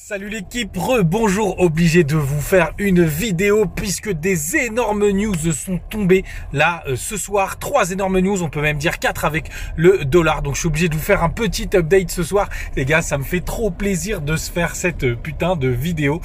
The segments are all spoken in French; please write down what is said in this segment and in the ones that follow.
Salut l'équipe, bonjour, obligé de vous faire une vidéo puisque des énormes news sont tombées là ce soir. 3 énormes news, on peut même dire 4 avec le dollar. Donc je suis obligé de vous faire un petit update ce soir. Les gars, ça me fait trop plaisir de se faire cette putain de vidéo.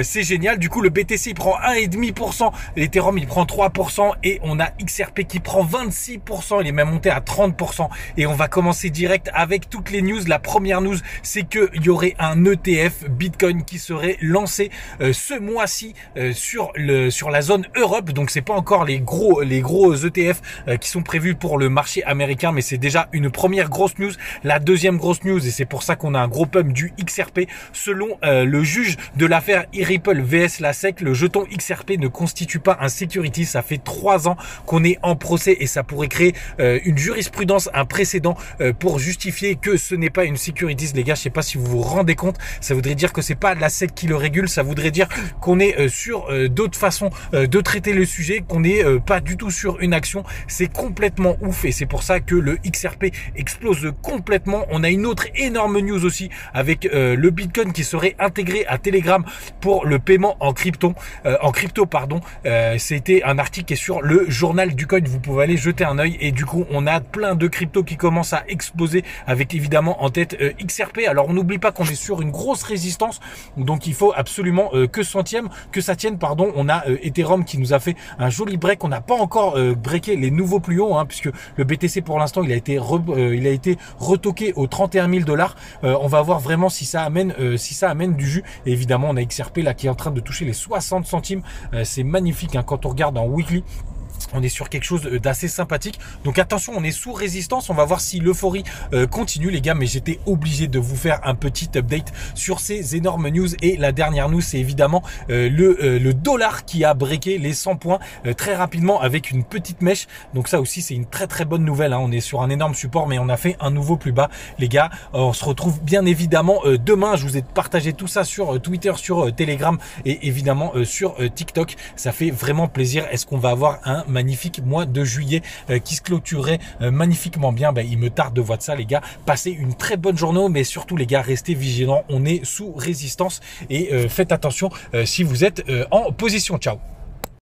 C'est génial. Du coup, le BTC il prend 1,5%, l'Ethereum il prend 3% et on a XRP qui prend 26%. Il est même monté à 30%. Et on va commencer direct avec toutes les news. La première news, c'est qu'il y aurait un ETF Bitcoin qui serait lancé ce mois-ci sur la zone Europe. Donc c'est pas encore les gros ETF qui sont prévus pour le marché américain, mais c'est déjà une première grosse news. La deuxième grosse news, et c'est pour ça qu'on a un gros pump du XRP, selon le juge de l'affaire Ripple vs la SEC, le jeton XRP ne constitue pas un security. Ça fait 3 ans qu'on est en procès et ça pourrait créer une jurisprudence, un précédent pour justifier que ce n'est pas une securities. Les gars, je sais pas si vous vous rendez compte, ça voudrait dire que c'est pas la SEC qui le régule, ça voudrait dire qu'on est sur d'autres façons de traiter le sujet, qu'on n'est pas du tout sur une action. C'est complètement ouf et c'est pour ça que le XRP explose complètement. On a une autre énorme news aussi avec le Bitcoin qui serait intégré à Telegram pour le paiement en crypto, c'était un article qui est sur le journal du coin, vous pouvez aller jeter un œil et du coup on a plein de cryptos qui commencent à exploser avec évidemment en tête XRP. Alors on n'oublie pas qu'on est sur une grosse résistance, donc il faut absolument que ça tienne. On a Ethereum qui nous a fait un joli break. On n'a pas encore breaké les nouveaux plus hauts, puisque le BTC pour l'instant il a été retoqué aux 31 000 $. On va voir vraiment si ça amène du jus. Et évidemment on a XRP là qui est en train de toucher les 60 centimes. C'est magnifique quand on regarde en weekly. On est sur quelque chose d'assez sympathique. Donc attention, on est sous résistance. On va voir si l'euphorie continue les gars. Mais j'étais obligé de vous faire un petit update sur ces énormes news. Et la dernière news, c'est évidemment le dollar qui a breaké les 100 points très rapidement avec une petite mèche. Donc ça aussi, c'est une très très bonne nouvelle. On est sur un énorme support, mais on a fait un nouveau plus bas. Les gars, on se retrouve bien évidemment demain. Je vous ai partagé tout ça sur Twitter, sur Telegram et évidemment sur TikTok. Ça fait vraiment plaisir. Est-ce qu'on va avoir un magnifique mois de juillet qui se clôturerait magnifiquement bien? Il me tarde de voir ça les gars. Passez une très bonne journée, mais surtout les gars, restez vigilants. On est sous résistance et faites attention si vous êtes en position. Ciao.